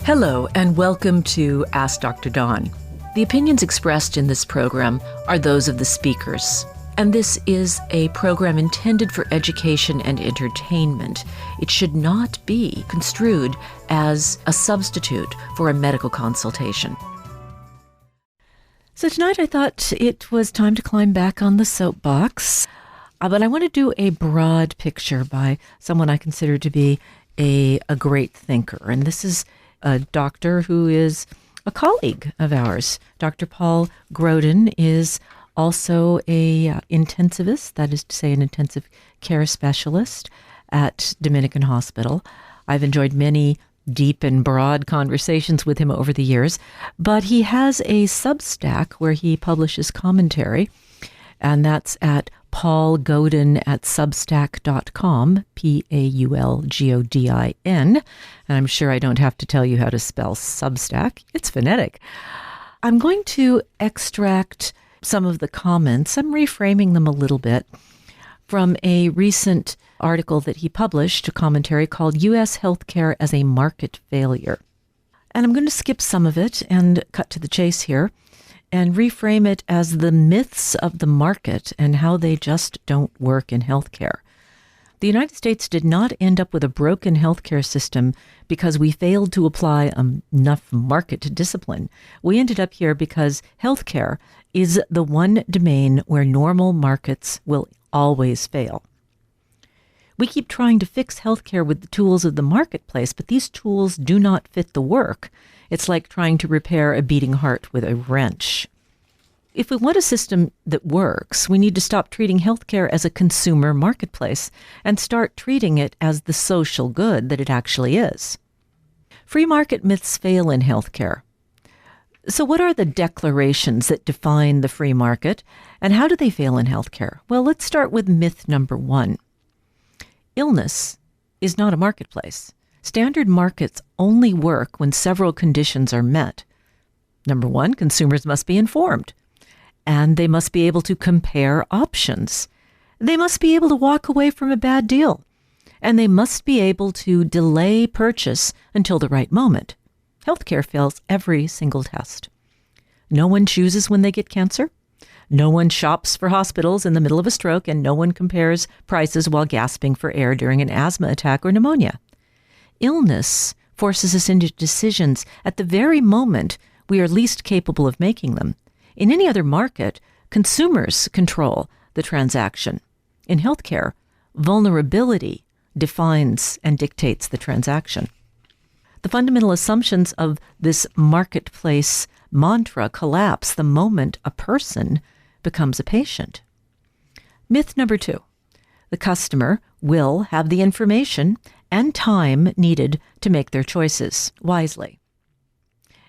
Hello, and welcome to Ask Dr. Dawn. The opinions expressed in this program are those of the speakers, and this is a program intended for education and entertainment. It should not be construed as a substitute for a medical consultation. So tonight I thought it was time to climb back on the soapbox, but I want to do a broad picture by someone I consider to be a great thinker, and this is a doctor who is a colleague of ours. Dr. Paul Godin is also a intensivist, that is to say an intensive care specialist at Dominican Hospital. I've enjoyed many deep and broad conversations with him over the years, but he has a Substack where he publishes commentary, and that's at paulgodin@substack.com, Paulgodin. And I'm sure I don't have to tell you how to spell Substack. It's phonetic. I'm going to extract some of the comments. I'm reframing them a little bit from a recent article that he published, a commentary called U.S. Healthcare as a Market Failure. And I'm going to skip some of it and cut to the chase here and reframe it as the myths of the market and how they just don't work in healthcare. The United States did not end up with a broken healthcare system because we failed to apply enough market discipline. We ended up here because healthcare is the one domain where normal markets will always fail. We keep trying to fix healthcare with the tools of the marketplace, but these tools do not fit the work. It's like trying to repair a beating heart with a wrench. If we want a system that works, we need to stop treating healthcare as a consumer marketplace and start treating it as the social good that it actually is. Free market myths fail in healthcare. So what are the declarations that define the free market, and how do they fail in healthcare? Well, let's start with myth number one. Illness is not a marketplace. Standard markets only work when several conditions are met. Number one, consumers must be informed, and they must be able to compare options. They must be able to walk away from a bad deal, and they must be able to delay purchase until the right moment. Healthcare fails every single test. No one chooses when they get cancer. No one shops for hospitals in the middle of a stroke, and no one compares prices while gasping for air during an asthma attack or pneumonia. Illness forces us into decisions at the very moment we are least capable of making them. In any other market, consumers control the transaction. In healthcare, vulnerability defines and dictates the transaction. The fundamental assumptions of this marketplace mantra collapse the moment a person becomes a patient. Myth number two, the customer will have the information and time needed to make their choices wisely.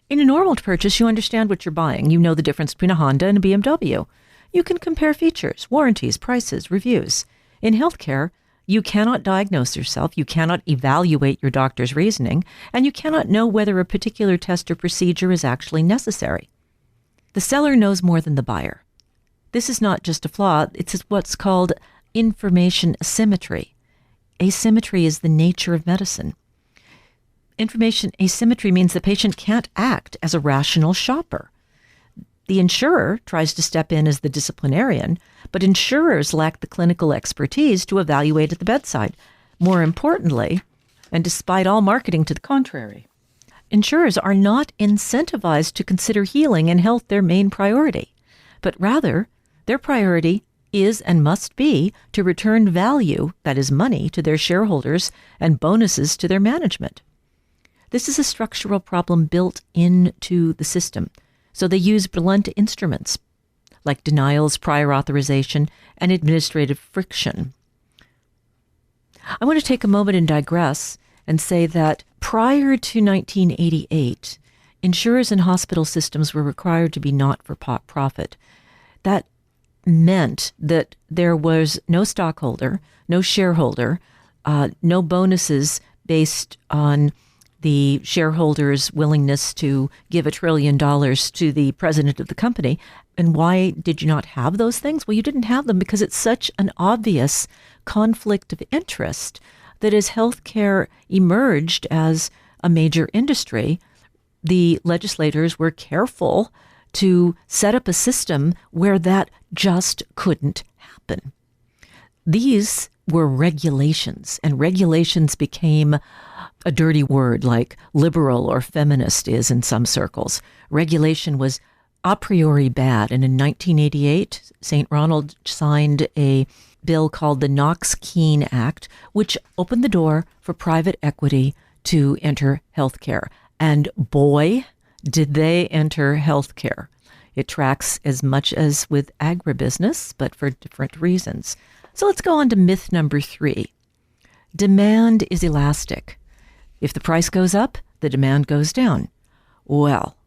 In a normal purchase, you understand what you're buying. You know the difference between a Honda and a BMW. You can compare features, warranties, prices, reviews. In healthcare, you cannot diagnose yourself, you cannot evaluate your doctor's reasoning, and you cannot know whether a particular test or procedure is actually necessary. The seller knows more than the buyer. This is not just a flaw, it's what's called information asymmetry. Asymmetry is the nature of medicine. Information asymmetry means the patient can't act as a rational shopper. The insurer tries to step in as the disciplinarian, but insurers lack the clinical expertise to evaluate at the bedside. More importantly, and despite all marketing to the contrary, insurers are not incentivized to consider healing and health their main priority, but rather their priority is and must be to return value, that is money, to their shareholders and bonuses to their management. This is a structural problem built into the system. So they use blunt instruments like denials, prior authorization, and administrative friction. I want to take a moment and digress and say that prior to 1988, insurers and hospital systems were required to be not-for-profit. That meant that there was no stockholder, no shareholder, no bonuses based on the shareholders' willingness to give $1 trillion to the president of the company. And why did you not have those things? Well, you didn't have them because it's such an obvious conflict of interest that as healthcare emerged as a major industry, the legislators were careful to set up a system where that just couldn't happen. These were regulations, and regulations became a dirty word like liberal or feminist is in some circles. Regulation was a priori bad, and in 1988, St. Ronald signed a bill called the Knox-Keen Act, which opened the door for private equity to enter healthcare. And boy, did they enter healthcare. It tracks as much as with agribusiness, but for different reasons. So let's go on to myth number 3. Demand is elastic. If the price goes up, the demand goes down. Well,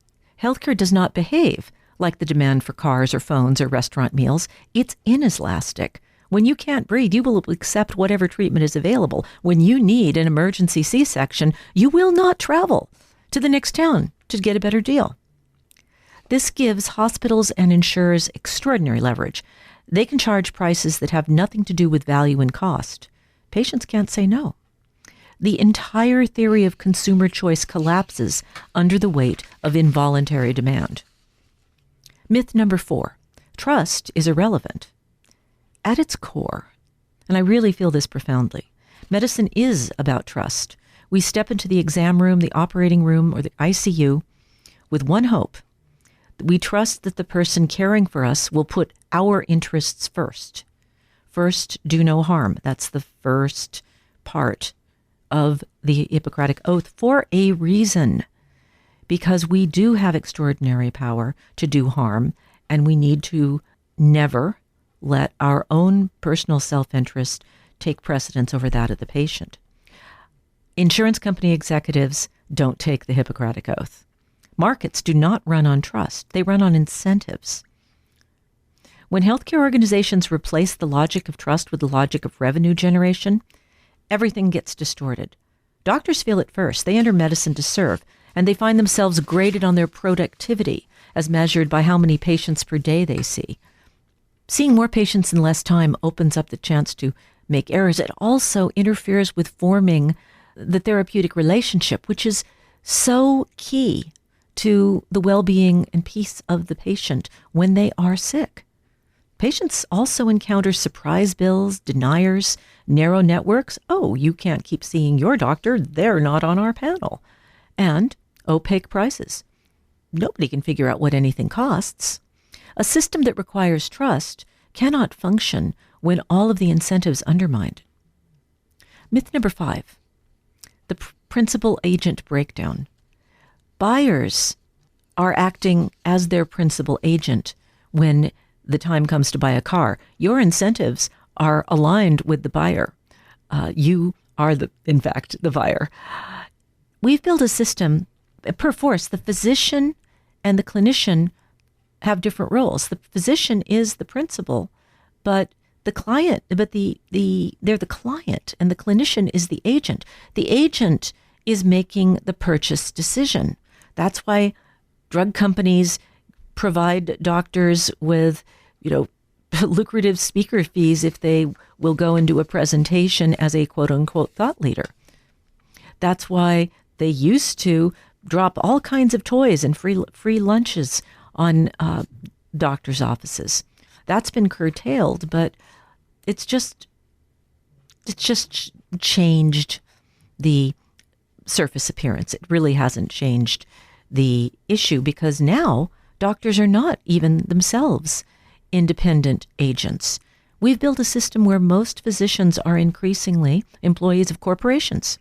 healthcare does not behave like the demand for cars or phones or restaurant meals. It's inelastic. When you can't breathe, you will accept whatever treatment is available. When you need an emergency C-section, you will not travel to the next town to get a better deal. This gives hospitals and insurers extraordinary leverage. They can charge prices that have nothing to do with value and cost. Patients can't say no. The entire theory of consumer choice collapses under the weight of involuntary demand. Myth number 4, trust is irrelevant. At its core, and I really feel this profoundly, medicine is about trust. We step into the exam room, the operating room, or the ICU with one hope. We trust that the person caring for us will put our interests first. First, do no harm. That's the first part of the Hippocratic Oath for a reason, because we do have extraordinary power to do harm, and we need to never let our own personal self-interest take precedence over that of the patient. Insurance company executives don't take the Hippocratic Oath. Markets do not run on trust. They run on incentives. When healthcare organizations replace the logic of trust with the logic of revenue generation, everything gets distorted. Doctors feel it first. They enter medicine to serve, and they find themselves graded on their productivity as measured by how many patients per day they see. Seeing more patients in less time opens up the chance to make errors. It also interferes with forming the therapeutic relationship, which is so key to the well-being and peace of the patient when they are sick. Patients also encounter surprise bills, deniers, narrow networks. Oh, you can't keep seeing your doctor. They're not on our panel. And opaque prices. Nobody can figure out what anything costs. A system that requires trust cannot function when all of the incentives undermined. Myth number 5, the principal-agent breakdown. Buyers are acting as their principal agent when the time comes to buy a car. Your incentives are aligned with the buyer. You are, in fact, the buyer. We've built a system, per force, the physician and the clinician have different roles. The physician is the principal, but the client, they're the client, and the clinician is the agent. The agent is making the purchase decision. That's why drug companies provide doctors with, lucrative speaker fees if they will go and do a presentation as a quote-unquote thought leader. That's why they used to drop all kinds of toys and free lunches on doctors' offices. That's been curtailed, but it's just changed the surface appearance. It really hasn't changed the issue, because now doctors are not even themselves independent agents. We've built a system where most physicians are increasingly employees of corporations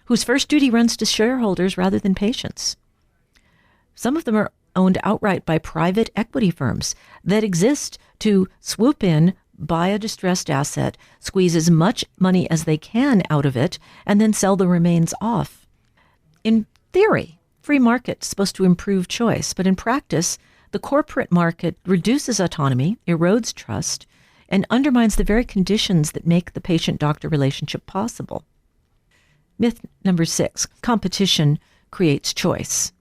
whose first duty runs to shareholders rather than patients. Some of them are owned outright by private equity firms that exist to swoop in, buy a distressed asset, squeeze as much money as they can out of it, and then sell the remains off. In theory, free market is supposed to improve choice, but in practice, the corporate market reduces autonomy, erodes trust, and undermines the very conditions that make the patient-doctor relationship possible. Myth number 6, competition creates choice.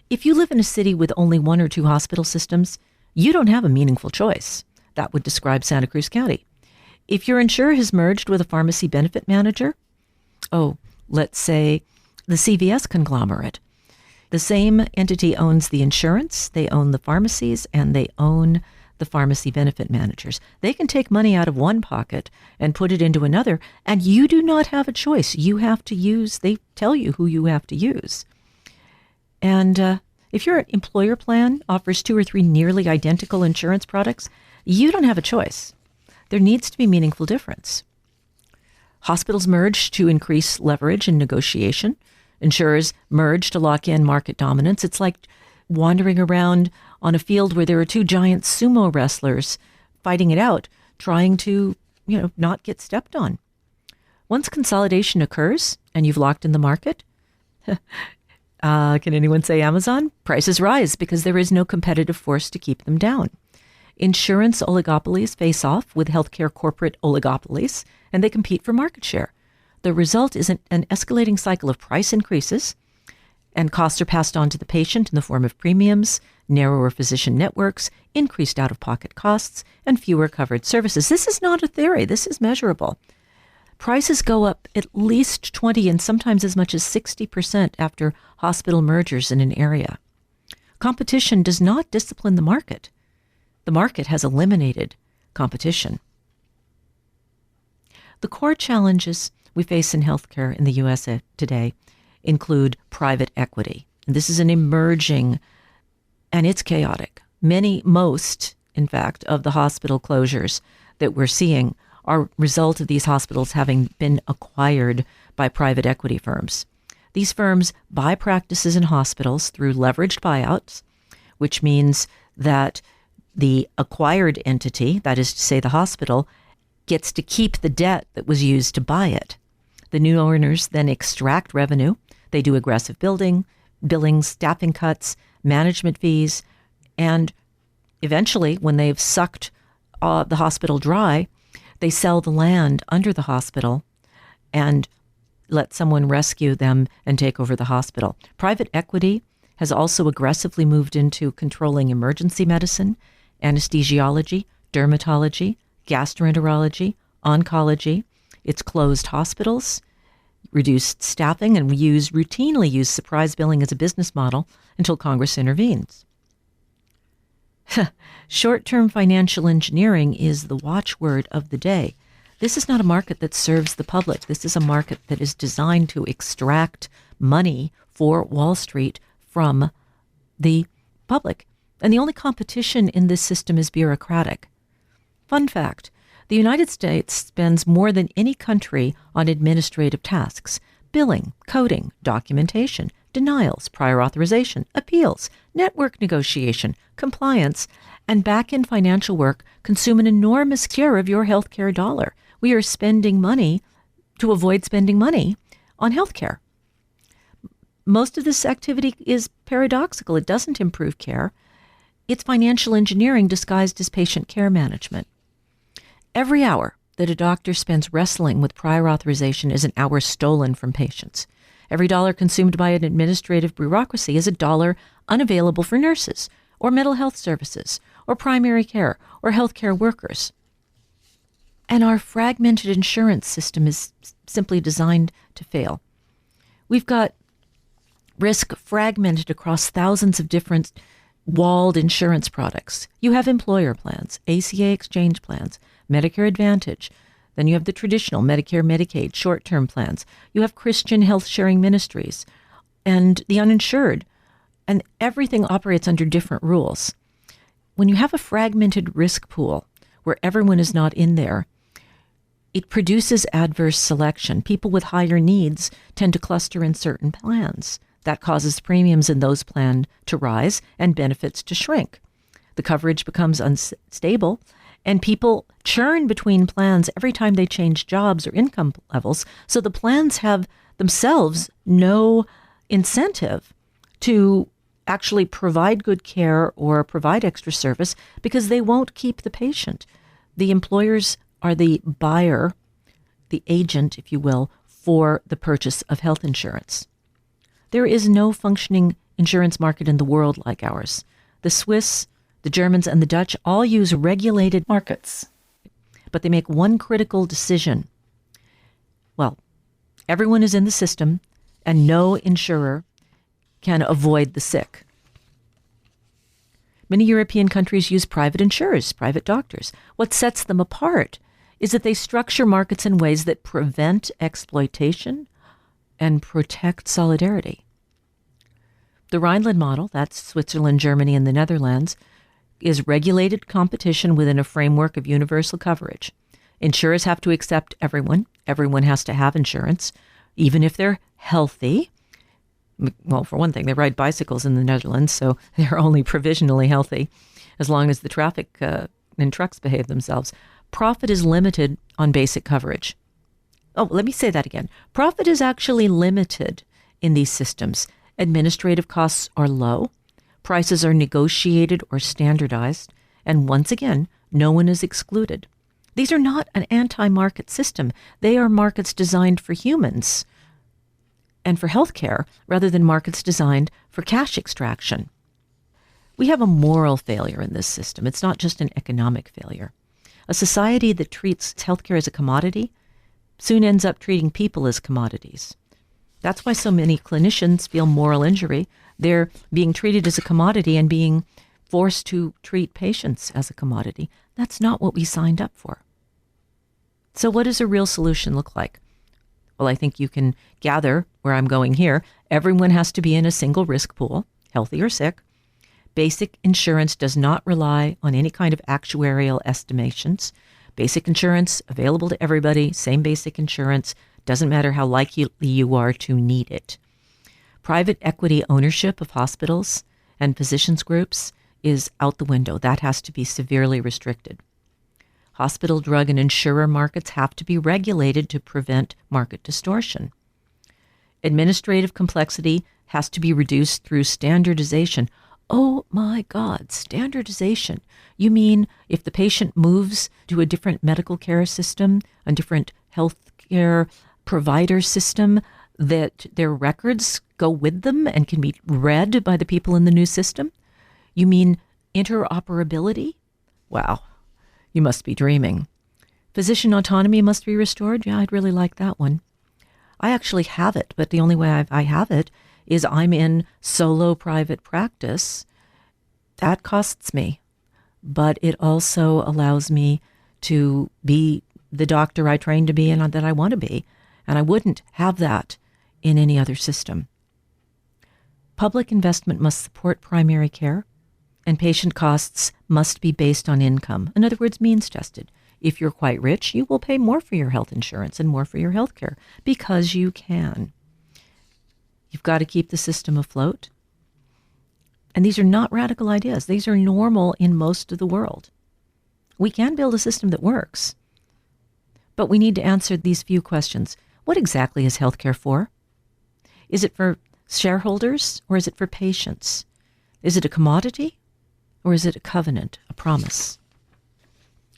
If you live in a city with only 1 or 2 hospital systems, you don't have a meaningful choice. That would describe Santa Cruz County. If your insurer has merged with a pharmacy benefit manager, let's say the CVS conglomerate. The same entity owns the insurance, they own the pharmacies, and they own the pharmacy benefit managers. They can take money out of one pocket and put it into another, and you do not have a choice. You have to use, they tell you who you have to use. And if your employer plan offers 2 or 3 nearly identical insurance products, you don't have a choice. There needs to be meaningful difference. Hospitals merge to increase leverage and negotiation. Insurers merge to lock in market dominance. It's like wandering around on a field where there are 2 giant sumo wrestlers fighting it out, trying to, not get stepped on. Once consolidation occurs and you've locked in the market, can anyone say Amazon? Prices rise because there is no competitive force to keep them down. Insurance oligopolies face off with healthcare corporate oligopolies, and they compete for market share. The result is an escalating cycle of price increases, and costs are passed on to the patient in the form of premiums, narrower physician networks, increased out-of-pocket costs, and fewer covered services. This is not a theory. This is measurable. Prices go up at least 20 and sometimes as much as 60% after hospital mergers in an area. Competition does not discipline the market. The market has eliminated competition. The core challenges we face in healthcare in the U.S. today include private equity. And this is an emerging, and it's chaotic. Most, in fact, of the hospital closures that we're seeing are a result of these hospitals having been acquired by private equity firms. These firms buy practices in hospitals through leveraged buyouts, which means that the acquired entity, that is to say the hospital, gets to keep the debt that was used to buy it. The new owners then extract revenue. They do aggressive billing, staffing cuts, management fees, and eventually, when they've sucked the hospital dry, they sell the land under the hospital and let someone rescue them and take over the hospital. Private equity has also aggressively moved into controlling emergency medicine, anesthesiology, dermatology, gastroenterology, oncology. It's closed hospitals, reduced staffing, and routinely use surprise billing as a business model until Congress intervenes. Short-term financial engineering is the watchword of the day. This is not a market that serves the public. This is a market that is designed to extract money for Wall Street from the public. And the only competition in this system is bureaucratic. Fun fact, the United States spends more than any country on administrative tasks: billing, coding, documentation, denials, prior authorization, appeals, network negotiation, compliance, and back-end financial work consume an enormous share of your healthcare dollar. We are spending money to avoid spending money on healthcare. Most of this activity is paradoxical. It doesn't improve care. It's financial engineering disguised as patient care management. Every hour that a doctor spends wrestling with prior authorization is an hour stolen from patients. Every dollar consumed by an administrative bureaucracy is a dollar unavailable for nurses or mental health services or primary care or healthcare workers. And our fragmented insurance system is simply designed to fail. We've got risk fragmented across thousands of different walled insurance products. You have employer plans, ACA exchange plans, Medicare Advantage. Then you have the traditional Medicare, Medicaid, short-term plans. You have Christian health-sharing ministries and the uninsured. And everything operates under different rules. When you have a fragmented risk pool where everyone is not in there, it produces adverse selection. People with higher needs tend to cluster in certain plans. That causes premiums in those plans to rise and benefits to shrink. The coverage becomes unstable, and people churn between plans every time they change jobs or income levels. So the plans have themselves no incentive to actually provide good care or provide extra service because they won't keep the patient. The employers are the buyer, the agent, if you will, for the purchase of health insurance. There is no functioning insurance market in the world like ours. The Swiss, the Germans, and the Dutch all use regulated markets, but they make one critical decision. Well, everyone is in the system, and no insurer can avoid the sick. Many European countries use private insurers, private doctors. What sets them apart is that they structure markets in ways that prevent exploitation and protect solidarity. The Rhineland model, that's Switzerland, Germany, and the Netherlands, is regulated competition within a framework of universal coverage. Insurers have to accept everyone. Everyone has to have insurance, even if they're healthy. Well, for one thing, they ride bicycles in the Netherlands, so they're only provisionally healthy as long as the traffic and trucks behave themselves. Profit is limited on basic coverage. Oh, let me say that again. Profit is actually limited in these systems. Administrative costs are low. Prices are negotiated or standardized. And once again, no one is excluded. These are not an anti-market system. They are markets designed for humans and for healthcare rather than markets designed for cash extraction. We have a moral failure in this system. It's not just an economic failure. A society that treats healthcare as a commodity soon ends up treating people as commodities. That's why so many clinicians feel moral injury. They're being treated as a commodity and being forced to treat patients as a commodity. That's not what we signed up for. So what does a real solution look like? Well, I think you can gather where I'm going here. Everyone has to be in a single risk pool, healthy or sick. Basic insurance does not rely on any kind of actuarial estimations. Basic insurance available to everybody, same basic insurance, doesn't matter how likely you are to need it. Private equity ownership of hospitals and physicians groups is out the window. That has to be severely restricted. Hospital, drug, and insurer markets have to be regulated to prevent market distortion. Administrative complexity has to be reduced through standardization. Oh my God, standardization. You mean if the patient moves to a different medical care system, a different health care provider system, that their records go with them and can be read by the people in the new system? You mean interoperability? Wow. You must be dreaming. Physician autonomy must be restored? Yeah, I'd really like that one. I actually have it, but the only way I have it is I'm in solo private practice. That costs me, but it also allows me to be the doctor I trained to be and that I want to be, and I wouldn't have that in any other system. Public investment must support primary care, and patient costs must be based on income. In other words, means tested. If you're quite rich, you will pay more for your health insurance and more for your health care because you can. You've got to keep the system afloat. And these are not radical ideas. These are normal in most of the world. We can build a system that works, but we need to answer these few questions. What exactly is healthcare for? Is it for shareholders or is it for patients? Is it a commodity or is it a covenant, a promise?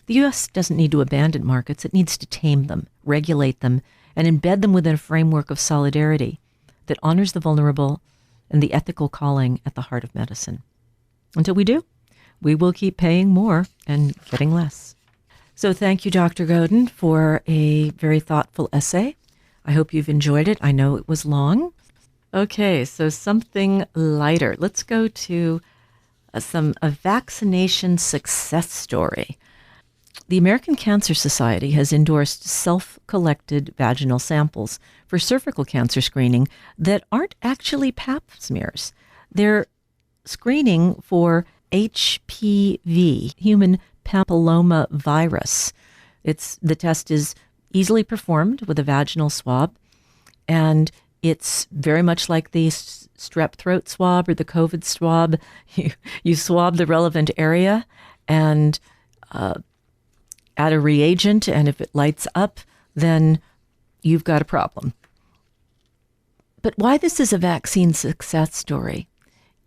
The U.S. doesn't need to abandon markets. It needs to tame them, regulate them, and embed them within a framework of solidarity that honors the vulnerable and the ethical calling at the heart of medicine. Until we do, we will keep paying more and getting less. So thank you, Dr. Godin, for a very thoughtful essay. I hope you've enjoyed it. I know it was long. Okay, so something lighter. Let's go to a vaccination success story. The American Cancer Society has endorsed self-collected vaginal samples for cervical cancer screening that aren't actually pap smears. They're screening for HPV, human papilloma virus. The test is easily performed with a vaginal swab, and it's very much like the strep throat swab or the COVID swab. You swab the relevant area and add a reagent, and if it lights up, then you've got a problem. But why this is a vaccine success story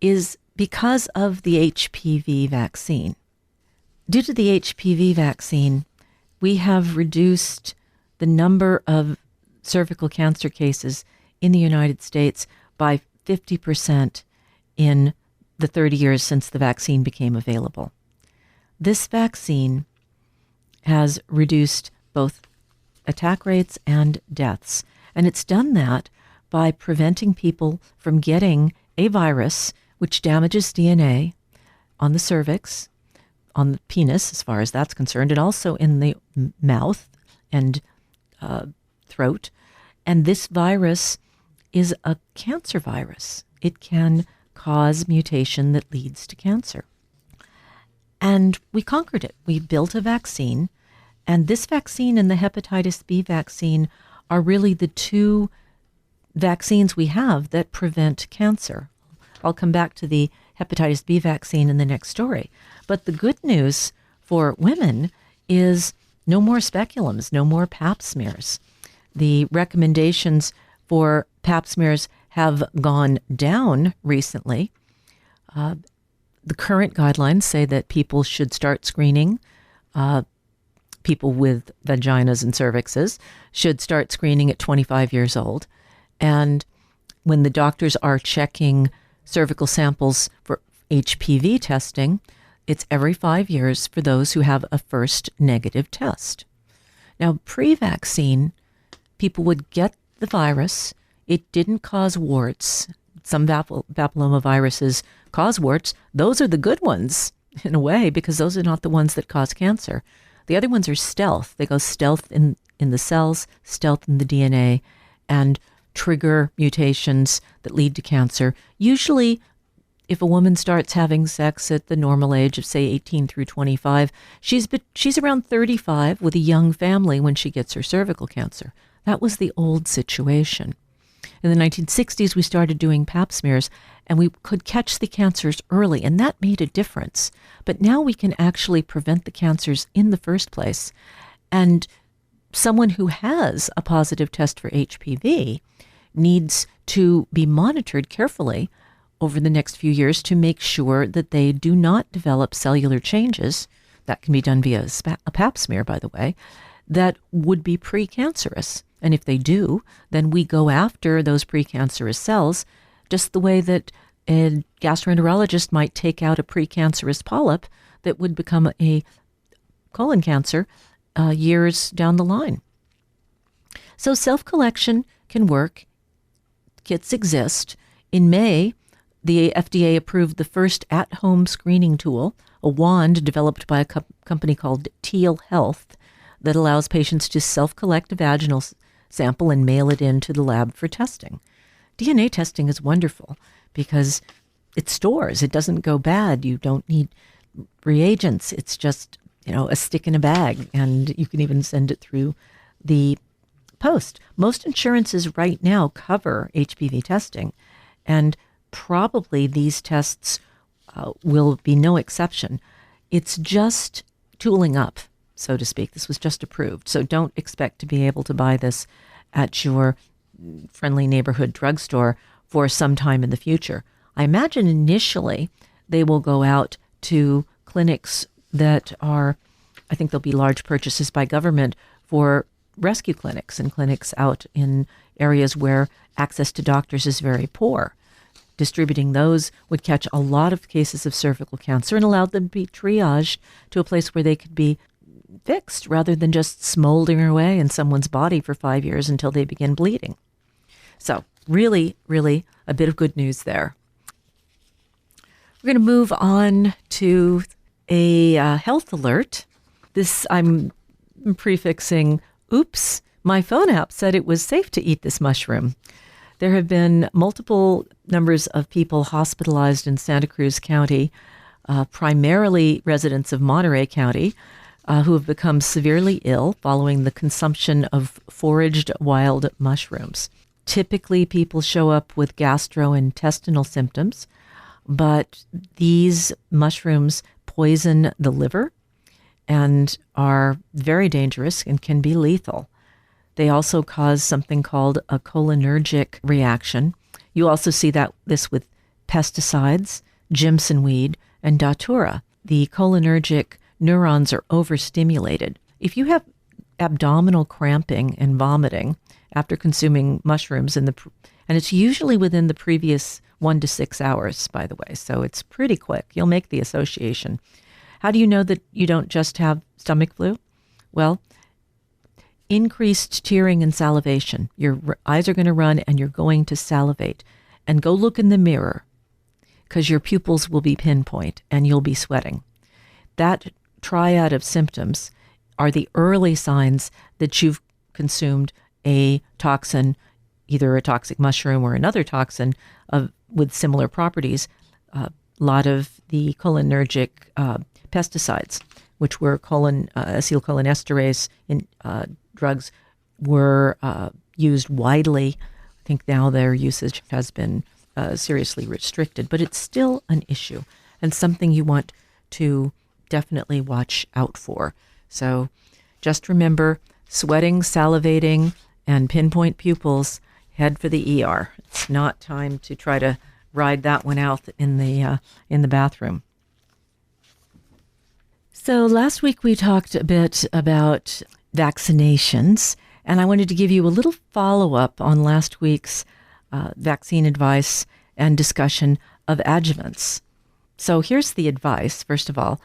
is because of the HPV vaccine. Due to the HPV vaccine, we have reduced the number of cervical cancer cases in the United States by 50% in the 30 years since the vaccine became available. This vaccine has reduced both attack rates and deaths, and it's done that by preventing people from getting a virus which damages DNA on the cervix, on the penis, as far as that's concerned, and also in the mouth and throat. And this virus is a cancer virus. It can cause mutation that leads to cancer. And we conquered it. We built a vaccine. And this vaccine and the hepatitis B vaccine are really the two vaccines we have that prevent cancer. I'll come back to the hepatitis B vaccine in the next story. But the good news for women is no more speculums, no more pap smears. The recommendations for pap smears have gone down recently. The current guidelines say that people should start screening. People with vaginas and cervixes should start screening at 25 years old. And when the doctors are checking cervical samples for HPV testing, it's every 5 years for those who have a first negative test. Now, pre-vaccine, people would get the virus. It didn't cause warts. Some papillomaviruses cause warts. Those are the good ones, in a way, because those are not the ones that cause cancer. The other ones are stealth. They go stealth in the cells, stealth in the DNA, and trigger mutations that lead to cancer. Usually, if a woman starts having sex at the normal age of, say, 18 through 25, she's around 35 with a young family when she gets her cervical cancer. That was the old situation. In the 1960s, we started doing pap smears, and we could catch the cancers early, and that made a difference. But now we can actually prevent the cancers in the first place. And someone who has a positive test for HPV needs to be monitored carefully over the next few years to make sure that they do not develop cellular changes. That can be done via a pap smear, by the way, that would be precancerous. And if they do, then we go after those precancerous cells just the way that a gastroenterologist might take out a precancerous polyp that would become a colon cancer years down the line. So self-collection can work. Kits exist. In May, the FDA approved the first at-home screening tool, a wand developed by a company called Teal Health that allows patients to self-collect a vaginal sample and mail it in to the lab for testing. DNA testing is wonderful because it stores. It doesn't go bad. You don't need reagents. It's just, a stick in a bag, and you can even send it through the post. Most insurances right now cover HPV testing, and probably these tests will be no exception. It's just tooling up, so to speak. This was just approved. So don't expect to be able to buy this at your friendly neighborhood drugstore for some time in the future. I imagine initially they will go out to clinics that are, I think there'll be large purchases by government for rescue clinics and clinics out in areas where access to doctors is very poor. Distributing those would catch a lot of cases of cervical cancer and allow them to be triaged to a place where they could be fixed rather than just smoldering away in someone's body for 5 years until they begin bleeding. So really, really a bit of good news there. We're going to move on to a health alert. This I'm prefixing, oops, my phone app said it was safe to eat this mushroom. There have been multiple numbers of people hospitalized in Santa Cruz County, primarily residents of Monterey County, who have become severely ill following the consumption of foraged wild mushrooms. Typically, people show up with gastrointestinal symptoms, but these mushrooms poison the liver and are very dangerous and can be lethal. They also cause something called a cholinergic reaction. You also see this with pesticides, Jimson weed, and datura. The cholinergic neurons are overstimulated. If you have abdominal cramping and vomiting after consuming mushrooms, and it's usually within the previous 1 to 6 hours, by the way, so it's pretty quick. You'll make the association. How do you know that you don't just have stomach flu? Well, increased tearing and salivation. Your eyes are going to run and you're going to salivate. And go look in the mirror because your pupils will be pinpoint and you'll be sweating. That triad of symptoms are the early signs that you've consumed a toxin, either a toxic mushroom or another toxin with similar properties. A lot of the cholinergic pesticides, which were acetylcholinesterase drugs, were used widely. I think now their usage has been seriously restricted, but it's still an issue and something you want to definitely watch out for. So just remember, sweating, salivating, and pinpoint pupils, head for the ER. It's not time to try to ride that one out in the bathroom. So last week we talked a bit about vaccinations, and I wanted to give you a little follow-up on last week's vaccine advice and discussion of adjuvants. So here's the advice. First of all,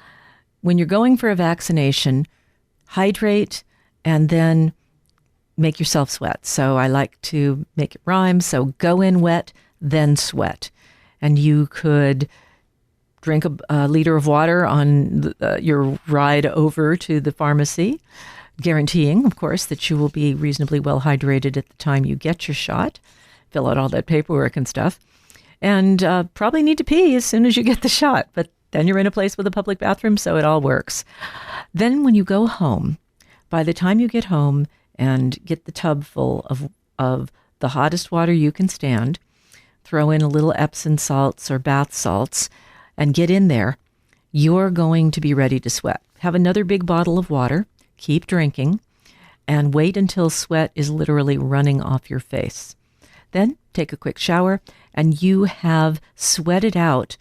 when you're going for a vaccination, hydrate and then make yourself sweat. So I like to make it rhyme. So go in wet, then sweat. And you could drink a liter of water on your ride over to the pharmacy, guaranteeing, of course, that you will be reasonably well hydrated at the time you get your shot. Fill out all that paperwork and stuff. And probably need to pee as soon as you get the shot. But then you're in a place with a public bathroom, so it all works. Then when you go home, by the time you get home and get the tub full of the hottest water you can stand, throw in a little Epsom salts or bath salts, and get in there, you're going to be ready to sweat. Have another big bottle of water, keep drinking, and wait until sweat is literally running off your face. Then take a quick shower, and you have sweated out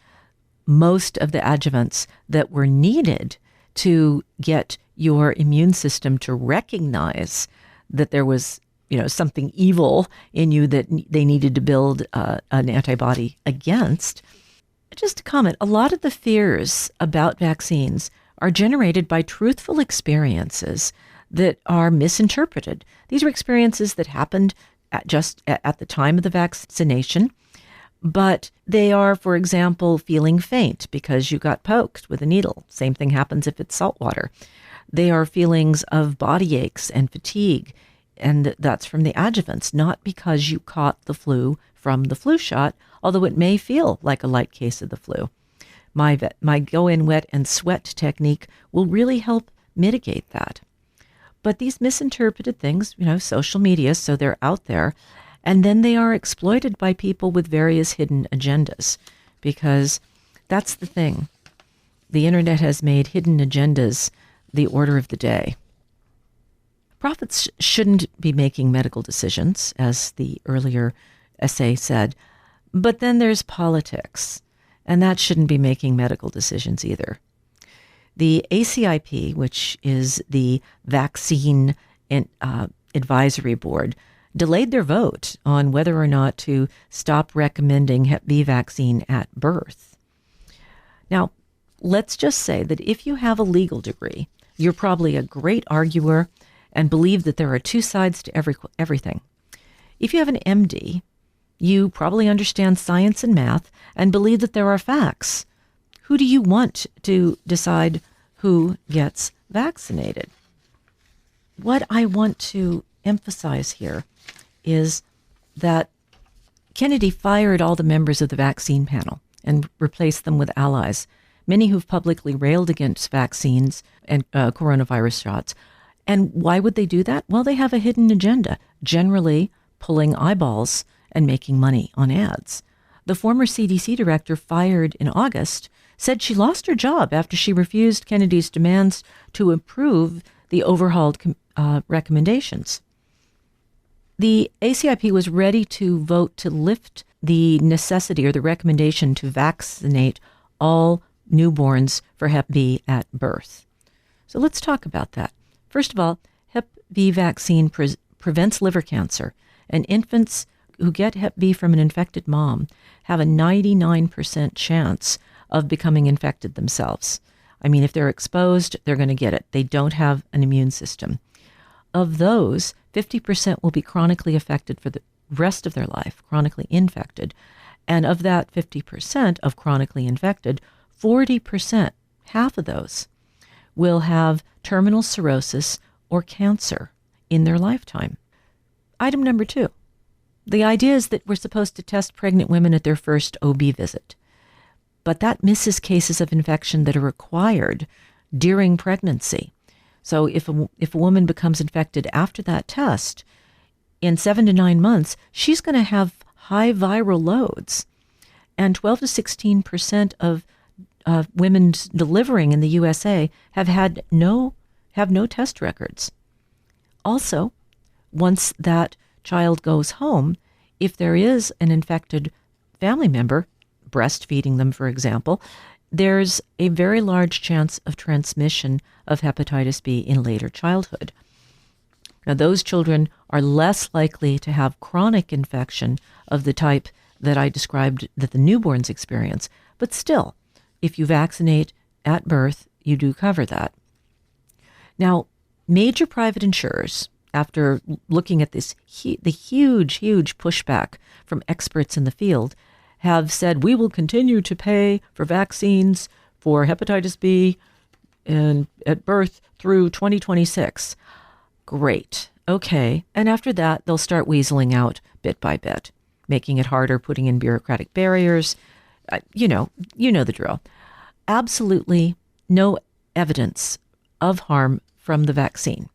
most of the adjuvants that were needed to get your immune system to recognize that there was, something evil in you that they needed to build an antibody against. Just a comment, a lot of the fears about vaccines are generated by truthful experiences that are misinterpreted. These are experiences that happened at the time of the vaccination, but they are, for example, feeling faint because you got poked with a needle. Same thing happens if it's salt water. They are feelings of body aches and fatigue, and that's from the adjuvants, not because you caught the flu from the flu shot, although it may feel like a light case of the flu. My go in wet and sweat technique will really help mitigate that. But these misinterpreted things, social media, so they're out there, and then they are exploited by people with various hidden agendas, because that's the thing. The internet has made hidden agendas the order of the day. Prophets shouldn't be making medical decisions, as the earlier essay said, but then there's politics, and that shouldn't be making medical decisions either. The ACIP, which is the Vaccine Advisory Board, delayed their vote on whether or not to stop recommending Hep B vaccine at birth. Now, let's just say that if you have a legal degree, you're probably a great arguer and believe that there are two sides to everything. If you have an MD, you probably understand science and math and believe that there are facts. Who do you want to decide who gets vaccinated? What I want to emphasize here is that Kennedy fired all the members of the vaccine panel and replaced them with allies, many who've publicly railed against vaccines and coronavirus shots. And why would they do that? Well, they have a hidden agenda, generally pulling eyeballs and making money on ads. The former CDC director, fired in August, said she lost her job after she refused Kennedy's demands to improve the overhauled recommendations. The ACIP was ready to vote to lift the necessity or the recommendation to vaccinate all newborns for Hep B at birth. So let's talk about that. First of all, Hep B vaccine prevents liver cancer, and infants who get Hep B from an infected mom have a 99% chance of becoming infected themselves. I mean, if they're exposed, they're going to get it. They don't have an immune system. of those, 50% will be chronically affected for the rest of their life, chronically infected. And of that 50% of chronically infected, 40%, half of those, will have terminal cirrhosis or cancer in their lifetime. Item number 2. The idea is that we're supposed to test pregnant women at their first OB visit, but that misses cases of infection that are required during pregnancy. So if a woman becomes infected after that test, in 7 to 9 months, she's going to have high viral loads. And 12 to 16% of women delivering in the USA have no test records. Also, once that child goes home, if there is an infected family member, breastfeeding them, for example, there's a very large chance of transmission of hepatitis B in later childhood. Now, those children are less likely to have chronic infection of the type that I described that the newborns experience, but still, if you vaccinate at birth, you do cover that. Now, major private insurers, after looking at this, the huge pushback from experts in the field, have said, we will continue to pay for vaccines for hepatitis B at birth through 2026. Great. Okay. And after that, they'll start weaseling out bit by bit, making it harder, putting in bureaucratic barriers. You know the drill. Absolutely no evidence of harm from the vaccine.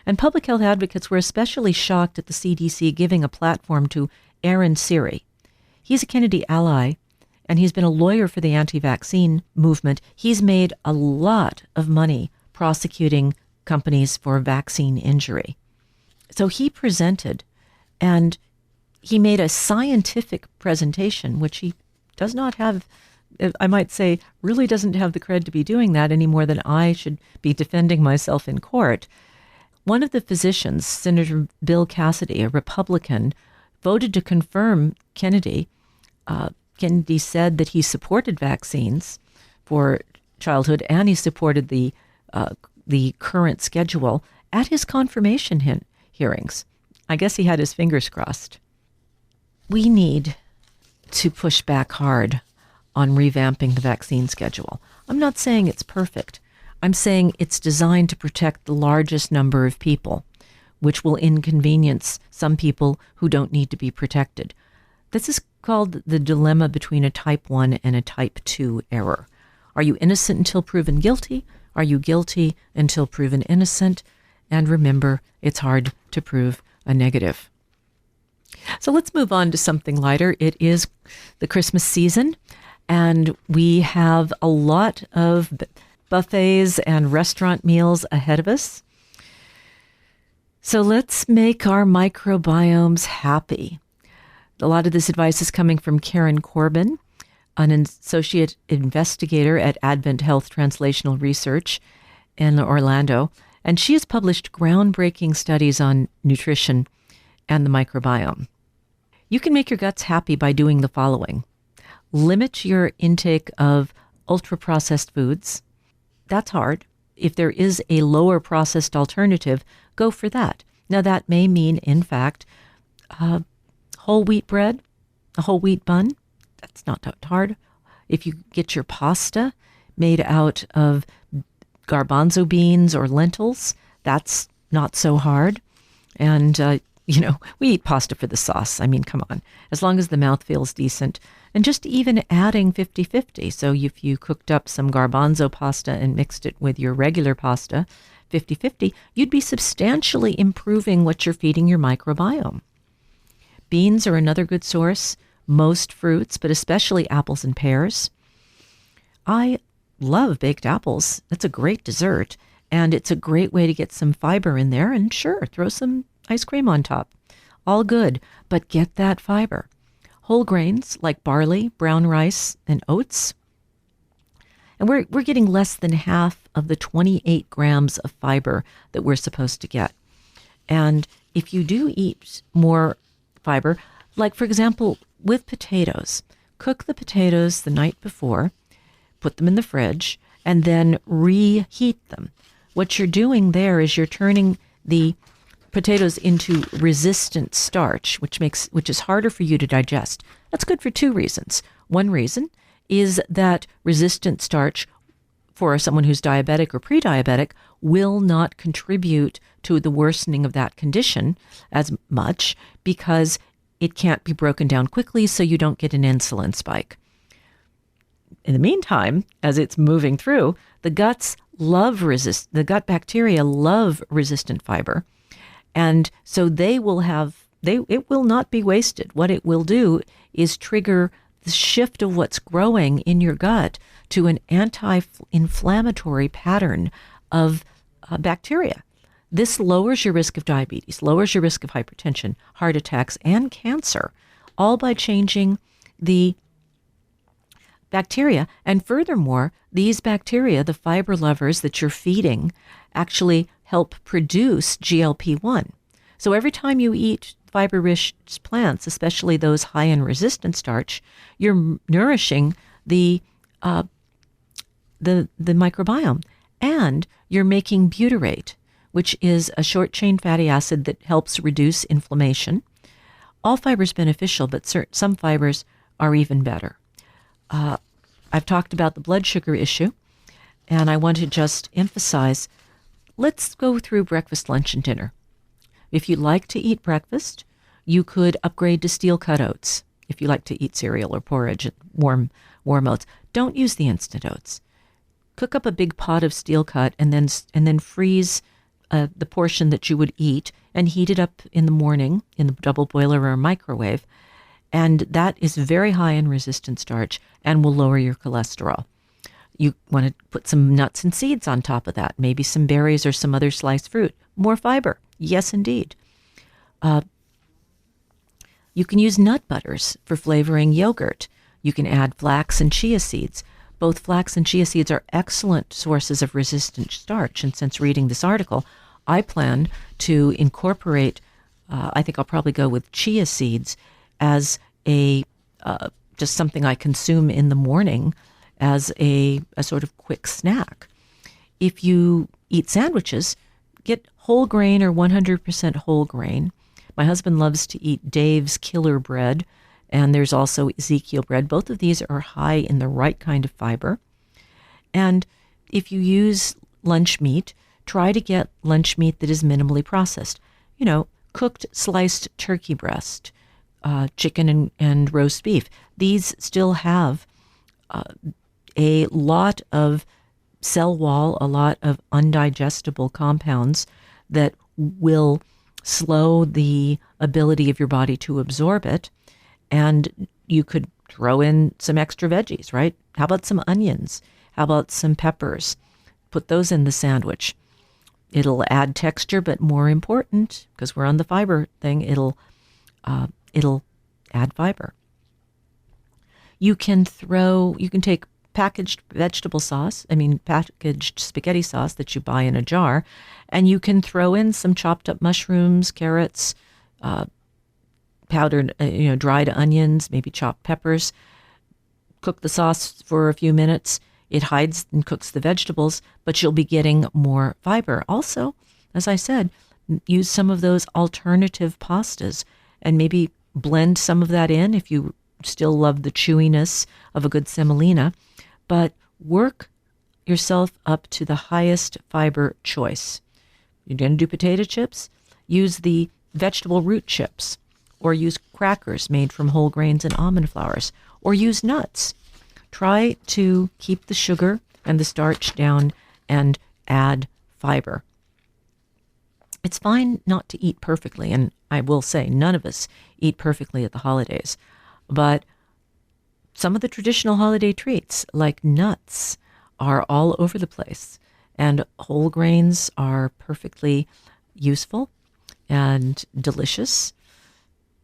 And public health advocates were especially shocked at the CDC giving a platform to Aaron Siri. He's a Kennedy ally, and he's been a lawyer for the anti-vaccine movement. He's made a lot of money prosecuting companies for vaccine injury. So he presented, and he made a scientific presentation, which he does not have, I might say, really doesn't have the cred to be doing that any more than I should be defending myself in court. One of the physicians, Senator Bill Cassidy, a Republican, voted to confirm Kennedy. Kennedy said that he supported vaccines for childhood, and he supported the current schedule at his confirmation hearings. I guess he had his fingers crossed. We need to push back hard on revamping the vaccine schedule. I'm not saying it's perfect. I'm saying it's designed to protect the largest number of people, which will inconvenience some people who don't need to be protected. This is called the dilemma between a type 1 and a type 2 error. Are you innocent until proven guilty? Are you guilty until proven innocent? And remember, it's hard to prove a negative. So let's move on to something lighter. It is the Christmas season, and we have a lot of buffets and restaurant meals ahead of us. So let's make our microbiomes happy. A lot of this advice is coming from Karen Corbin, an associate investigator at Advent Health Translational Research in Orlando, and she has published groundbreaking studies on nutrition and the microbiome. You can make your guts happy by doing the following. Limit your intake of ultra-processed foods. That's hard. If there is a lower processed alternative, go for that. Now, that may mean, in fact, whole wheat bread, a whole wheat bun. That's not that hard. If you get your pasta made out of garbanzo beans or lentils, that's not so hard. And, we eat pasta for the sauce. I mean, come on. As long as the mouth feels decent. And just even adding 50-50. So if you cooked up some garbanzo pasta and mixed it with your regular pasta, 50-50, you'd be substantially improving what you're feeding your microbiome. Beans are another good source. Most fruits, but especially apples and pears. I love baked apples. It's a great dessert, and it's a great way to get some fiber in there. And sure, throw some ice cream on top. All good, but get that fiber. Whole grains like barley, brown rice, and oats. And we're getting less than half of the 28 grams of fiber that we're supposed to get. And if you do eat more fiber, like for example, with potatoes, cook the potatoes the night before, put them in the fridge, and then reheat them. What you're doing there is you're turning the potatoes into resistant starch, which is harder for you to digest. That's good for two reasons. One reason is that resistant starch for someone who's diabetic or pre-diabetic will not contribute to the worsening of that condition as much because it can't be broken down quickly, so you don't get an insulin spike. In the meantime, as it's moving through, the gut bacteria love resistant fiber, and so it will not be wasted. What it will do is trigger the shift of what's growing in your gut to an anti-inflammatory pattern of bacteria. This lowers your risk of diabetes, lowers your risk of hypertension, heart attacks, and cancer, all by changing the bacteria. And furthermore, these bacteria, the fiber lovers that you're feeding, actually help produce GLP-1. So every time you eat fiber-rich plants, especially those high in resistant starch, you're nourishing the microbiome, and you're making butyrate, which is a short-chain fatty acid that helps reduce inflammation. All fiber is beneficial, but some fibers are even better. I've talked about the blood sugar issue, and I want to just emphasize, let's go through breakfast, lunch, and dinner. If you like to eat breakfast, you could upgrade to steel-cut oats. If you like to eat cereal or porridge, warm oats, don't use the instant oats. Cook up a big pot of steel-cut and then freeze the portion that you would eat and heat it up in the morning in the double boiler or microwave. And that is very high in resistant starch and will lower your cholesterol. You want to put some nuts and seeds on top of that, maybe some berries or some other sliced fruit. More fiber. Yes, indeed. You can use nut butters for flavoring yogurt. You can add flax and chia seeds. Both flax and chia seeds are excellent sources of resistant starch. And since reading this article, I plan to incorporate, I think I'll probably go with chia seeds as just something I consume in the morning as a sort of quick snack. If you eat sandwiches, get whole grain or 100% whole grain. My husband loves to eat Dave's Killer Bread, and there's also Ezekiel bread. Both of these are high in the right kind of fiber. And if you use lunch meat, try to get lunch meat that is minimally processed. Cooked sliced turkey breast, chicken and roast beef. These still have a lot of cell wall, a lot of undigestible compounds that will slow the ability of your body to absorb it. And you could throw in some extra veggies, right? How about some onions? How about some peppers? Put those in the sandwich. It'll add texture, but more important, because we're on the fiber thing, it'll add fiber. You can take packaged vegetable sauce, packaged spaghetti sauce that you buy in a jar, and you can throw in some chopped up mushrooms, carrots, powdered, dried onions, maybe chopped peppers. Cook the sauce for a few minutes. It hides and cooks the vegetables, but you'll be getting more fiber. Also, as I said, use some of those alternative pastas and maybe blend some of that in if you still love the chewiness of a good semolina, but work yourself up to the highest fiber choice. You're going to do potato chips? Use the vegetable root chips, or use crackers made from whole grains and almond flours, or use nuts. Try to keep the sugar and the starch down and add fiber. It's fine not to eat perfectly, and I will say none of us eat perfectly at the holidays, but some of the traditional holiday treats, like nuts, are all over the place, and whole grains are perfectly useful and delicious.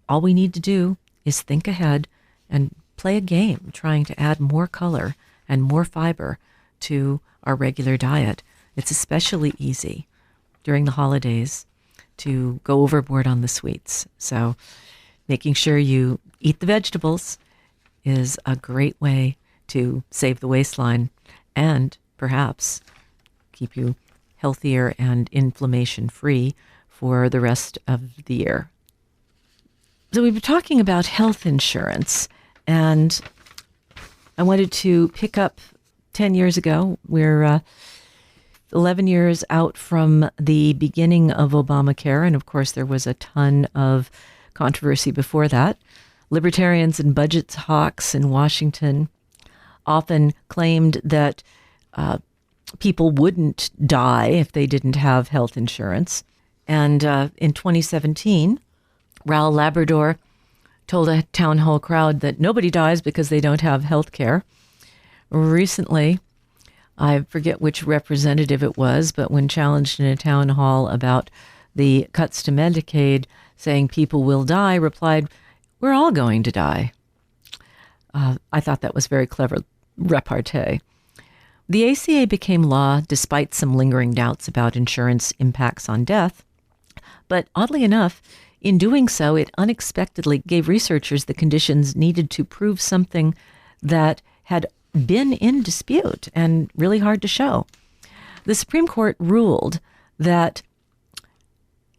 All we need to do is think ahead and play a game trying to add more color and more fiber to our regular diet. It's especially easy during the holidays to go overboard on the sweets. So making sure you eat the vegetables is a great way to save the waistline and perhaps keep you healthier and inflammation-free for the rest of the year. So we've been talking about health insurance, and I wanted to pick up 10 years ago. We're 11 years out from the beginning of Obamacare, and of course there was a ton of controversy before that. Libertarians and budget hawks in Washington often claimed that people wouldn't die if they didn't have health insurance. And in 2017, Raul Labrador told a town hall crowd that nobody dies because they don't have health care. Recently, I forget which representative it was, but when challenged in a town hall about the cuts to Medicaid, saying people will die, replied, "We're all going to die." I thought that was very clever repartee. The ACA became law despite some lingering doubts about insurance impacts on death. But oddly enough, in doing so, it unexpectedly gave researchers the conditions needed to prove something that had been in dispute and really hard to show. The Supreme Court ruled that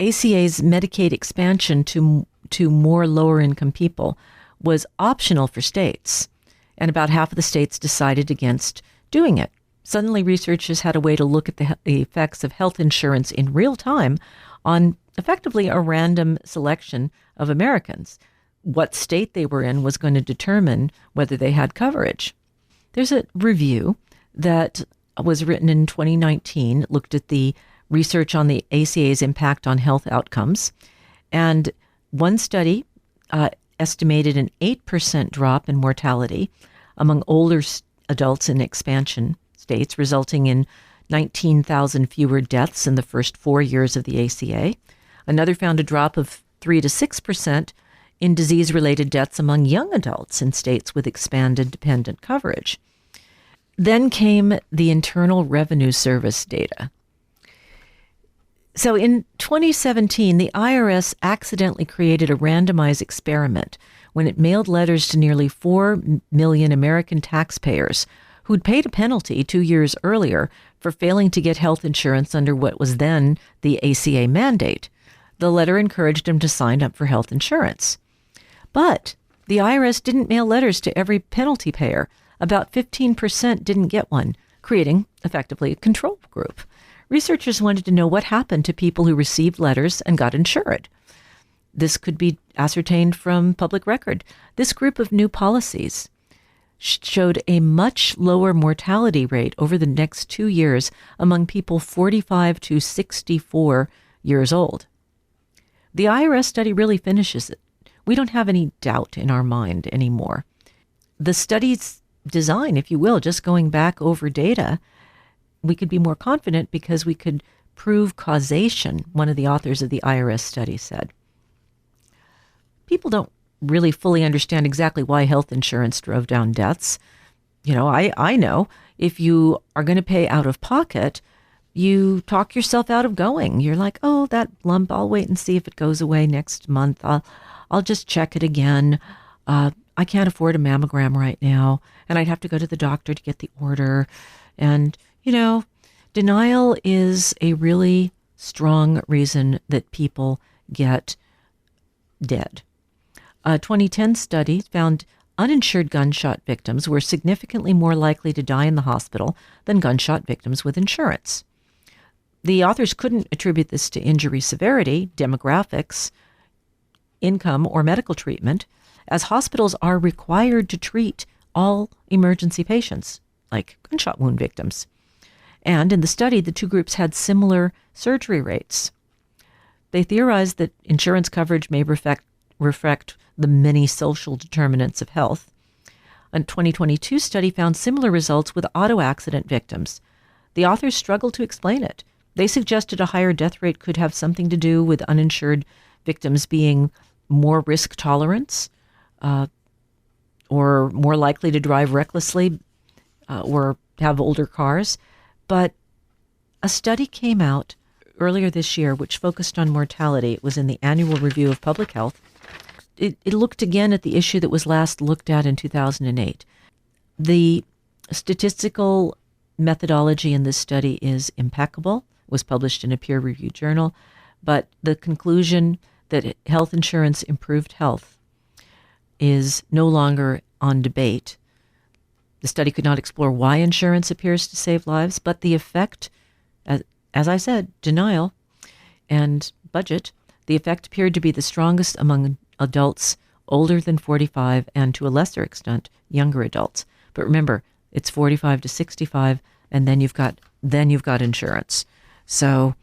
ACA's Medicaid expansion to more lower-income people was optional for states, and about half of the states decided against doing it. Suddenly, researchers had a way to look at the effects of health insurance in real time on effectively a random selection of Americans. What state they were in was going to determine whether they had coverage. There's a review that was written in 2019, looked at the research on the ACA's impact on health outcomes, and one study estimated an 8% drop in mortality among older adults in expansion states, resulting in 19,000 fewer deaths in the first 4 years of the ACA. Another found a drop of 3 to 6% in disease-related deaths among young adults in states with expanded dependent coverage. Then came the Internal Revenue Service data. So in 2017, the IRS accidentally created a randomized experiment when it mailed letters to nearly 4 million American taxpayers who'd paid a penalty 2 years earlier for failing to get health insurance under what was then the ACA mandate. The letter encouraged them to sign up for health insurance. But the IRS didn't mail letters to every penalty payer. About 15% didn't get one, creating effectively a control group. Researchers wanted to know what happened to people who received letters and got insured. This could be ascertained from public record. This group of new policies showed a much lower mortality rate over the next 2 years among people 45 to 64 years old. The IRS study really finishes it. We don't have any doubt in our mind anymore. The study's design, if you will, just going back over data, we could be more confident because we could prove causation, one of the authors of the IRS study said. People don't really fully understand exactly why health insurance drove down deaths. You know, I know if you are going to pay out of pocket, you talk yourself out of going. You're like, oh, that lump, I'll wait and see if it goes away next month. I'll just check it again. I can't afford a mammogram right now, and I'd have to go to the doctor to get the order. And, you know, denial is a really strong reason that people get dead. A 2010 study found uninsured gunshot victims were significantly more likely to die in the hospital than gunshot victims with insurance. The authors couldn't attribute this to injury severity, demographics, income, or medical treatment, as hospitals are required to treat all emergency patients, like gunshot wound victims. And in the study, the two groups had similar surgery rates. They theorized that insurance coverage may reflect the many social determinants of health. A 2022 study found similar results with auto accident victims. The authors struggled to explain it. They suggested a higher death rate could have something to do with uninsured victims being more risk tolerance, or more likely to drive recklessly, or have older cars. But a study came out earlier this year which focused on mortality. It was in the Annual Review of Public Health. It looked again at the issue that was last looked at in 2008. The statistical methodology in this study is impeccable. was published in a peer-reviewed journal. But the conclusion that health insurance improved health is no longer on debate. The study could not explore why insurance appears to save lives, but the effect, as I said, denial and budget, the effect appeared to be the strongest among adults older than 45 and, to a lesser extent, younger adults. But remember, it's 45 to 65, and then you've got insurance. So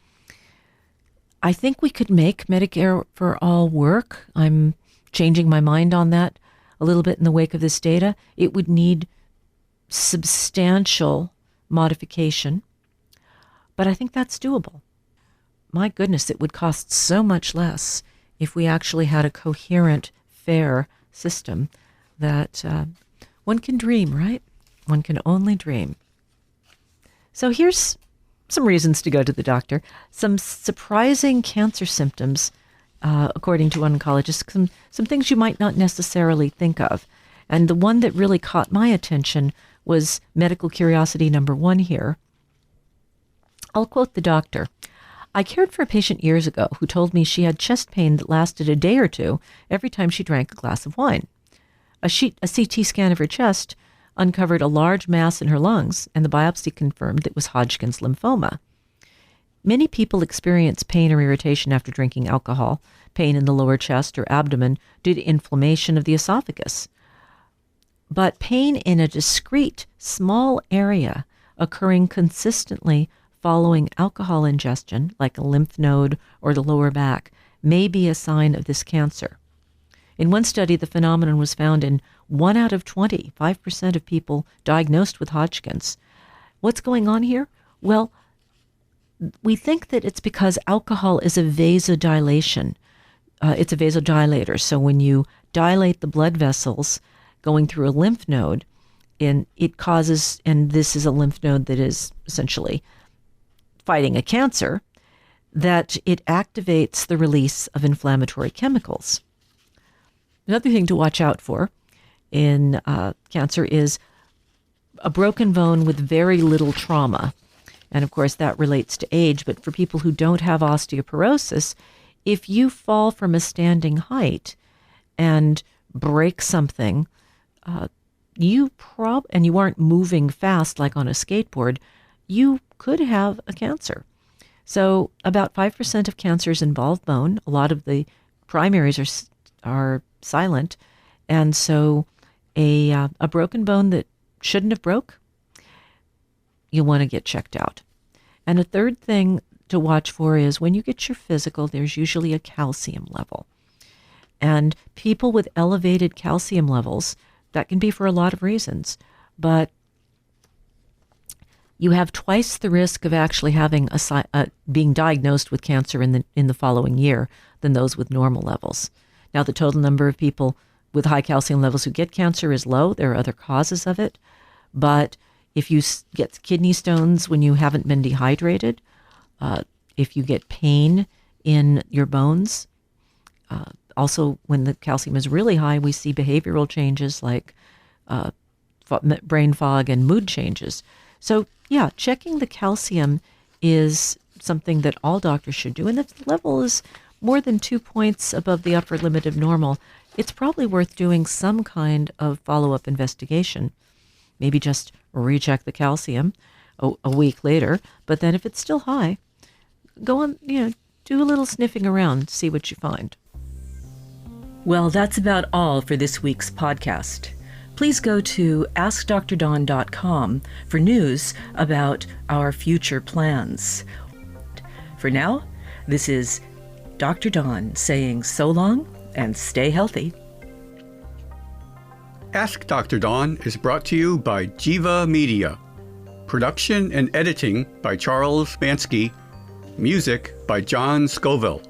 I think we could make Medicare for all work. I'm changing my mind on that a little bit in the wake of this data. It would need substantial modification, but I think that's doable. My goodness, it would cost so much less if we actually had a coherent, fair system that one can dream, right? One can only dream. So here's some reasons to go to the doctor. Some surprising cancer symptoms, according to oncologists, some things you might not necessarily think of. And the one that really caught my attention was medical curiosity number 1 here. I'll quote the doctor. "I cared for a patient years ago who told me she had chest pain that lasted a day or two every time she drank a glass of wine. A CT scan of her chest uncovered a large mass in her lungs, and the biopsy confirmed it was Hodgkin's lymphoma. Many people experience pain or irritation after drinking alcohol, pain in the lower chest or abdomen due to inflammation of the esophagus. But pain in a discrete, small area occurring consistently following alcohol ingestion, like a lymph node or the lower back, may be a sign of this cancer. In one study, the phenomenon was found in 1 out of 20, 5% of people diagnosed with Hodgkin's. What's going on here? Well, we think that it's because alcohol is a vasodilation. It's a vasodilator. So when you dilate the blood vessels going through a lymph node, it causes, and this is a lymph node that is essentially fighting a cancer, that it activates the release of inflammatory chemicals. Another thing to watch out for in cancer is a broken bone with very little trauma. And of course, that relates to age. But for people who don't have osteoporosis, if you fall from a standing height and break something, and you aren't moving fast like on a skateboard, you could have a cancer. So about 5% of cancers involve bone. A lot of the primaries are silent. And so a broken bone that shouldn't have broke, you want to get checked out. And a third thing to watch for is when you get your physical, there's usually a calcium level. And people with elevated calcium levels, that can be for a lot of reasons, but you have twice the risk of actually having being diagnosed with cancer in the following year than those with normal levels. Now, the total number of people with high calcium levels who get cancer is low. There are other causes of it. But if you get kidney stones when you haven't been dehydrated, if you get pain in your bones, also when the calcium is really high, we see behavioral changes like brain fog and mood changes. So yeah, checking the calcium is something that all doctors should do. And if the level is more than 2 points above the upper limit of normal, it's probably worth doing some kind of follow-up investigation. Maybe just recheck the calcium a week later. But then if it's still high, go on, do a little sniffing around, see what you find. Well, that's about all for this week's podcast. Please go to AskDrDawn.com for news about our future plans. For now, this is Dr. Dawn saying so long and stay healthy. Ask Dr. Dawn is brought to you by Jiva Media. Production and editing by Charles Bansky. Music by John Scoville.